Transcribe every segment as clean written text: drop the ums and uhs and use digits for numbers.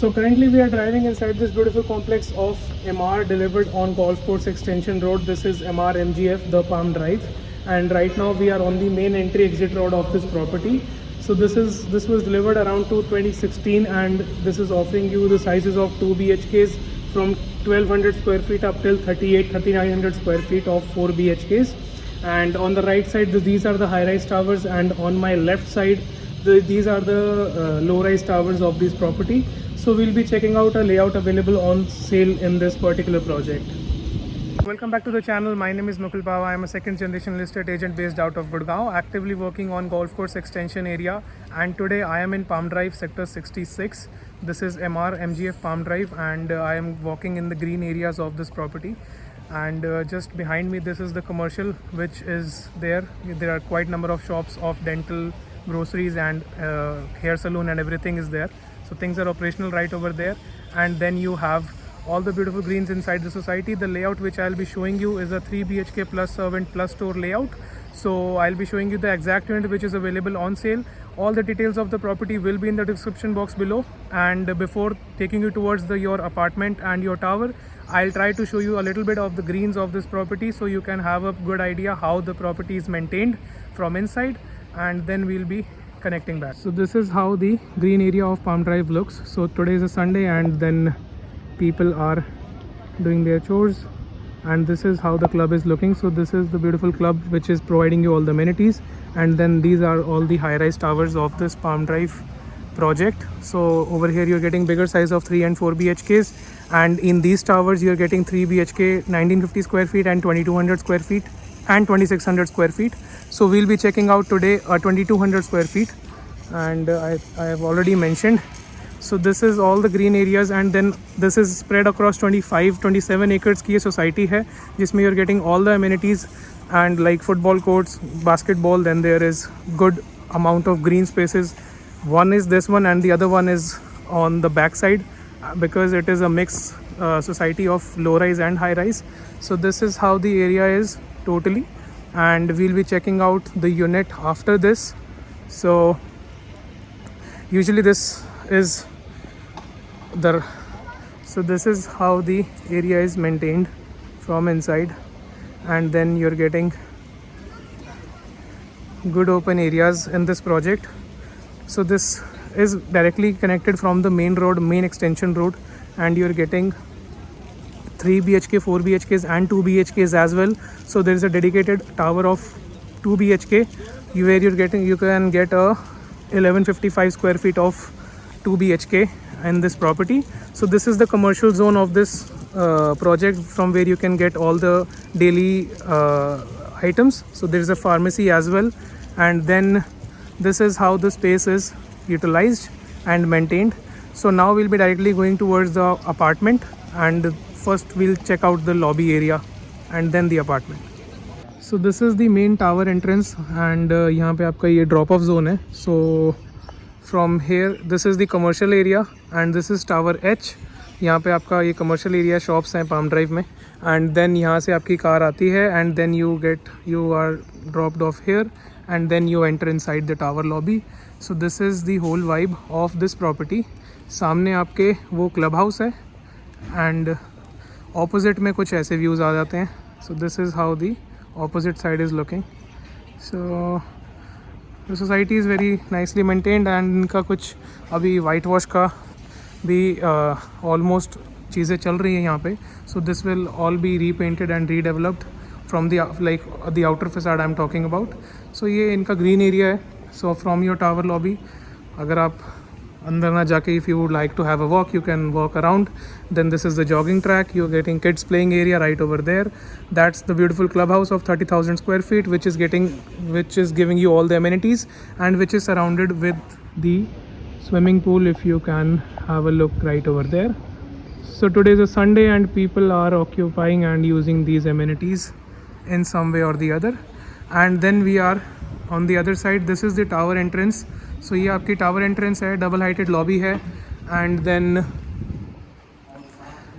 So currently we are driving inside this beautiful complex of MR delivered on Golf Course Extension Road. This is MR MGF, the Palm Drive, and right now we are on the main entry exit road of this property. So this was delivered around to 2016, and this is offering you the sizes of 2 BHKs from 1200 square feet up till 3900 square feet of 4 BHKs. And on the right side, these are the high-rise towers, and on my left side, these are the low-rise towers of this property. So we'll be checking out a layout available on sale in this particular project. Welcome back to the channel. My name is Mukul Pava. I am a second generation real estate agent based out of Gurgaon, actively working on golf course extension area. And today I am in Palm Drive, sector 66. This is MR MGF Palm Drive, and I am walking in the green areas of this property. And just behind me, this is the commercial which is there. There are quite number of shops of dental, groceries, and hair salon, and everything is there. So things are operational right over there. And then you have all the beautiful greens inside the society. The layout which I'll be showing you is a 3 BHK plus servant plus store layout. So I'll be showing you the exact unit which is available on sale. All the details of the property will be in the description box below. And before taking you towards your apartment and your tower, I'll try to show you a little bit of the greens of this property so you can have a good idea how the property is maintained from inside, and then we'll be connecting back. So this is how the green area of Palm Drive looks. So today is a Sunday, and then people are doing their chores, and this is how the club is looking. So this is the beautiful club which is providing you all the amenities, and then these are all the high-rise towers of this Palm Drive project. So over here you're getting bigger size of 3 and 4 BHKs, and in these towers you're getting 3 BHK 1950 square feet and 2200 square feet and 2600 square feet. So we'll be checking out today 2200 square feet, and I have already mentioned. So this is all the green areas, and then this is spread across 27 acres की ये society है जिसमें you're getting all the amenities and like football courts, basketball. Then there is good amount of green spaces. One is this one, and the other one is on the back side because it is a mixed society of low rise and high rise. So this is how the area is totally, and we'll be checking out the unit after this. So usually this is this is how the area is maintained from inside, and then you're getting good open areas in this project. So this is directly connected from the main road, main extension road, and you're getting 3 BHK, 4 BHKs and 2 BHKs as well. So there is a dedicated tower of 2 BHK where you can get a 1155 square feet of 2 BHK in this property. So this is the commercial zone of this project, from where you can get all the daily items. So there is a pharmacy as well, and then this is how the space is utilized and maintained. So now we'll be directly going towards the apartment, and first we'll check out the lobby area and then the apartment. So this is the main tower entrance, and यहाँ पे आपका ये drop off zone है. So from here this is the commercial area, and this is tower H. यहाँ पे आपका ये commercial area shops हैं Palm Drive में, and then यहाँ से आपकी कार आती है, and then you are dropped off here, and then you enter inside the tower lobby. So this is the whole vibe of this property. सामने आपके वो क्लब हाउस है, and opposite में कुछ ऐसे views आ जाते हैं. So this is how the opposite side is looking. So the society is very nicely maintained, and इनका कुछ अभी white wash का भी almost चीज़ें चल रही हैं यहाँ पे. So this will all be repainted and redeveloped from the the outer facade I'm talking about. So ये इनका green area है. So from your tower lobby, अगर आप अंदर ना जाके, if you would like to have a walk, you can walk around. Then this is the jogging track. You're getting kids playing area right over there. That's the beautiful clubhouse of 30,000 square feet, which is giving you all the amenities, and which is surrounded with the swimming pool, if you can have a look right over there. So today is a Sunday, and people are occupying and using these amenities in some way or the other. And then we are on the other side. This is the tower entrance. So ये आपकी tower entrance है, double heighted lobby है, and then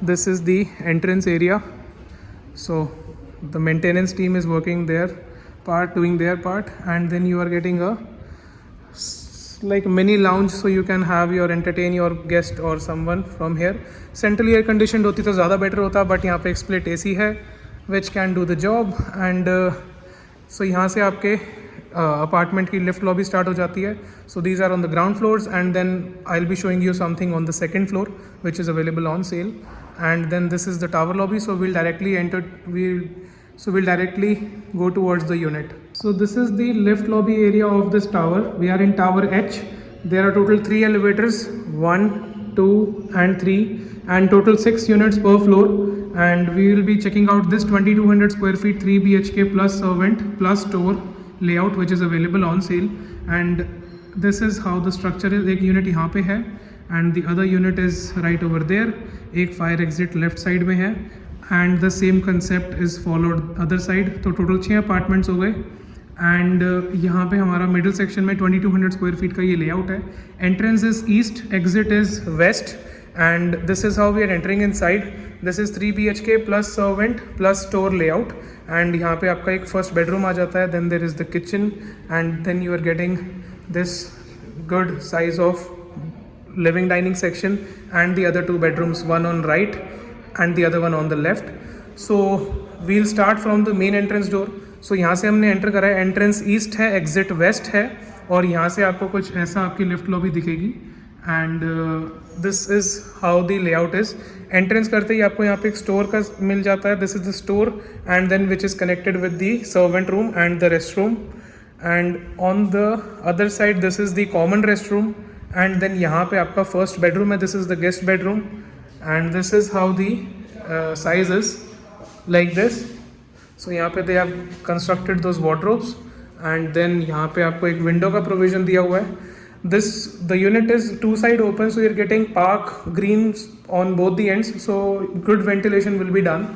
this is the entrance area. So the maintenance team is working their part, doing their part, and then you are getting a like mini lounge, so you can have your entertain your guest or someone from here. Centrally air conditioned होती तो ज़्यादा better होता, but यहाँ पे एक split AC है which can do the job. And so यहाँ से आपके अपार्टमेंट की लिफ्ट लॉबी स्टार्ट हो जाती है. So these are on the ground floors, and then I'll be showing you something on the second floor which is available on sale. And then this is the tower lobby, so we'll directly go towards the unit. So this is the lift lobby area of this tower. We are in tower H. There are total 3 elevators, 1, 2 and 3, and total 6 units per floor. And we will be checking out this 2200 square feet 3 BHK plus servant plus store layout which is available on sale. And this is how the structure is. एक unit यहाँ पे है and the other unit is right over there. एक fire exit left side में है and the same concept is followed other side. तो total 6 apartments हो गए. एंड यहाँ पे हमारा मिडिल सेक्शन में 2200 स्क्वायर फीट का ये लेआउट है. Entrance is east, exit is west, and this is how we are entering inside. This is 3 BHK plus servant plus store layout. And यहाँ पे आपका एक फर्स्ट बेडरूम आ जाता है. Then there is the kitchen and then you are getting this good size of living dining section and the other 2 bedrooms, one on right and the other one on the left. So we'll start from the main entrance door. So यहाँ से हमने enter करा है. Entrance east है, exit waste है, और यहाँ से आपको कुछ ऐसा आपकी लिफ्ट लॉबी दिखेगी. And this is how the layout is. Entrance करते ही आपको यहाँ पे एक स्टोर का मिल जाता है. This is the store and then which is connected with the servant room and the rest room. And on the other side this is the common rest room. And then यहाँ पे आपका first bedroom है. This is the guest bedroom and this is how the size is like this. So यहाँ पे they have constructed those wardrobes and then यहाँ पे आपको एक विंडो का प्रोविजन दिया हुआ है. This the unit is 2 side open, so you are getting park green on both the ends, so good ventilation will be done.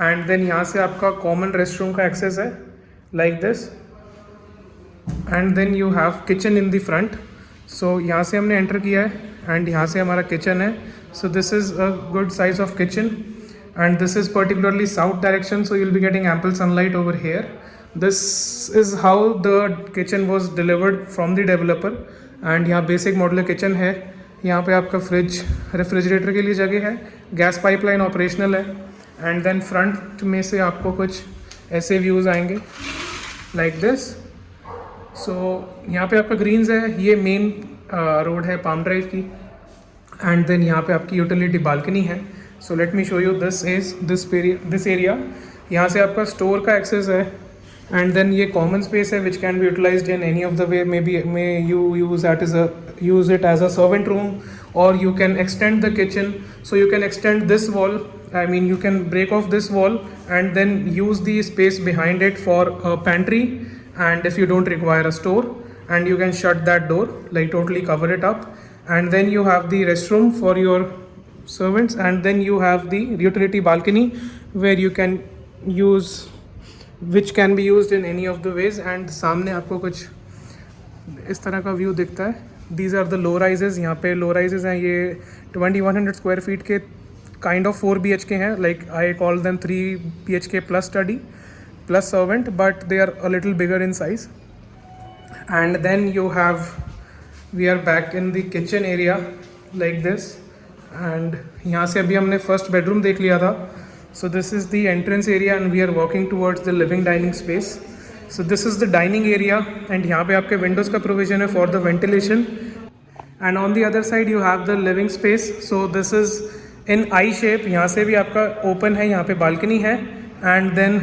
And then यहाँ से आपका कॉमन रेस्ट रूम का एक्सेस है like this. And then you have kitchen in the front. So यहाँ से हमने enter किया है एंड यहाँ से हमारा किचन है. So this is a good size of kitchen. And this is particularly south direction, so you'll be getting ample sunlight over here. This is how the kitchen was delivered from the developer. And यहाँ basic modular kitchen है. यहाँ पे आपका fridge, refrigerator के लिए जगह है. Gas pipeline operational है. एंड देन फ्रंट में से आपको कुछ ऐसे व्यूज़ आएंगे लाइक दिस. सो यहाँ पे आपका ग्रीन्स है. ये मेन रोड है पाम ड्राइव की. एंड देन यहाँ पे आपकी यूटिलिटी बालकनी है. So let me show you this area. यहाँ से आपका स्टोर का एक्सेस है एंड देन ये कॉमन स्पेस है which can be utilised in any of the way. May you use it as a servant room और you can extend the kitchen. So you can extend this wall, I mean you can break off this wall and then use the space behind it for a pantry, and if you don't require a store, and you can shut that door, like totally cover it up, and then you have the restroom for your servants, and then you have the utility balcony where you can use, which can be used in any of the ways. And सामने आपको कुछ इस तरह का view दिखता है. These are the low rises. यहाँ पे low rises हैं. ये 2100 square feet के kind of 4 BHK हैं. Like I call them 3 BHK plus study plus servant, but they are a little bigger in size. And then you have, we are back in the kitchen area like this. And यहाँ से अभी हमने first bedroom देख लिया था. So this is the entrance area and we are walking towards the living dining space. So this is the dining area and यहाँ पे आपके windows का provision है for the ventilation. And on the other side you have the living space. So this is in I shape. यहाँ से भी आपका open है, यहाँ पे balcony है. And then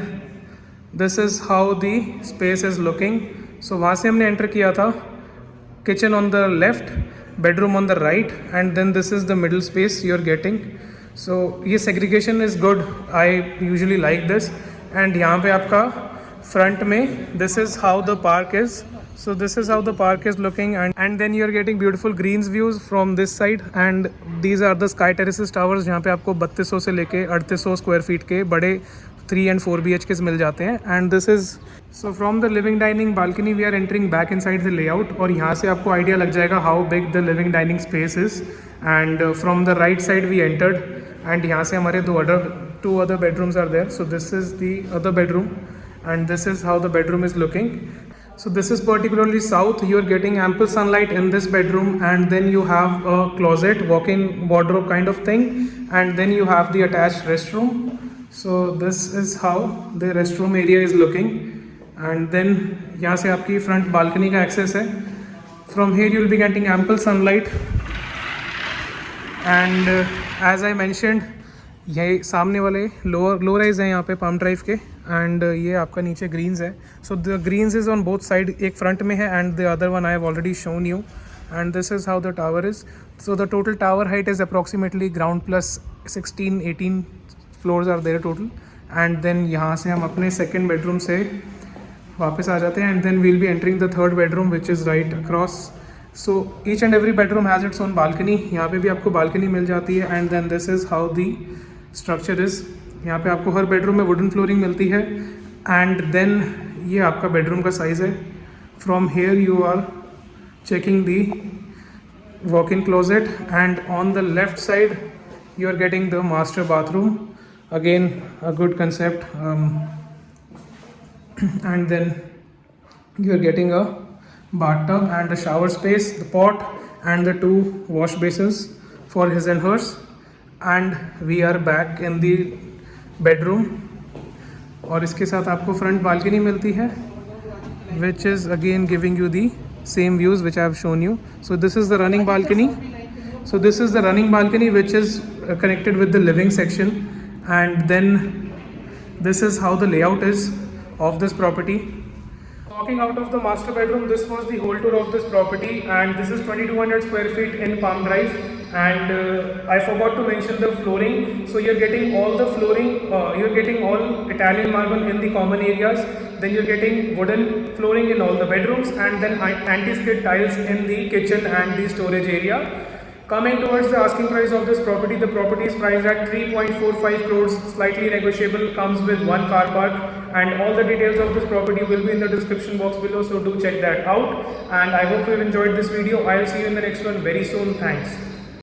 this is how the space is looking. So वहाँ से हमने enter किया था. Kitchen on the left, bedroom on the right, and then this is the middle space you are getting. So ये segregation is good. I usually like this. And यहाँ पे आपका front में, this is how the park is. So this is how the park is looking, and then you are getting beautiful greens views from this side. And these are the sky terraces towers जहाँ पे आपको 3200 से लेके 3800 square feet के बड़े 3 and 4 BHKs मिल जाते हैं. And this is, so from the living dining balcony we are entering back inside the layout. और यहाँ से आपको idea लग जाएगा how big the living dining space is. And from the right side we entered, and यहाँ से हमारे two other bedrooms are there. So this is the other bedroom, and this is how the bedroom is looking. So this is particularly south. You are getting ample sunlight in this bedroom, and then you have a closet, walk-in wardrobe kind of thing, and then you have the attached restroom. So this is how the restroom area is looking, and then यहाँ से आपकी front balcony का access है. From here you will be getting ample sunlight, and as I mentioned, ये सामने वाले low rise हैं यहाँ पे पाम ड्राइव के, एंड ये आपका नीचे ग्रीन्स है. So the greens is on both side, एक फ्रंट में है and the other one I have already shown you, and this is how the tower is. So the total tower height is approximately ground plus 16-18 floors are there total. And then यहाँ से हम अपने second bedroom से वापस आ जाते हैं, and then we'll be entering the third bedroom which is right across. So each and every bedroom has its own balcony. यहाँ पे भी आपको बालकनी मिल जाती है, and then this is how the structure is. यहाँ पे आपको हर बेडरूम में वुडन फ्लोरिंग मिलती है, एंड देन ये आपका बेडरूम का साइज़ है. From here you are checking the walk in closet, and on the left side you are getting the master bathroom, again a good concept, and then you are getting a bathtub and a shower space, the pot and the 2 wash basins for his and hers. And we are back in the bedroom, और इसके साथ आपको front balcony मिलती है which is again giving you the same views which I have shown you. So this is the running balcony. So this is the running balcony which is connected with the living section, and then this is how the layout is of this property. Walking out of the master bedroom, this was the whole tour of this property, and this is 2200 square feet in Palm Drive. And I forgot to mention the flooring. So you're getting all the flooring, you're getting all Italian marble in the common areas, then you're getting wooden flooring in all the bedrooms, and then anti-skid tiles in the kitchen and the storage area. Coming towards the asking price of this property, the property is priced at 3.45 crores, slightly negotiable, comes with 1 car park, and all the details of this property will be in the description box below, so do check that out. And I hope you've enjoyed this video. I'll see you in the next one very soon. Thanks.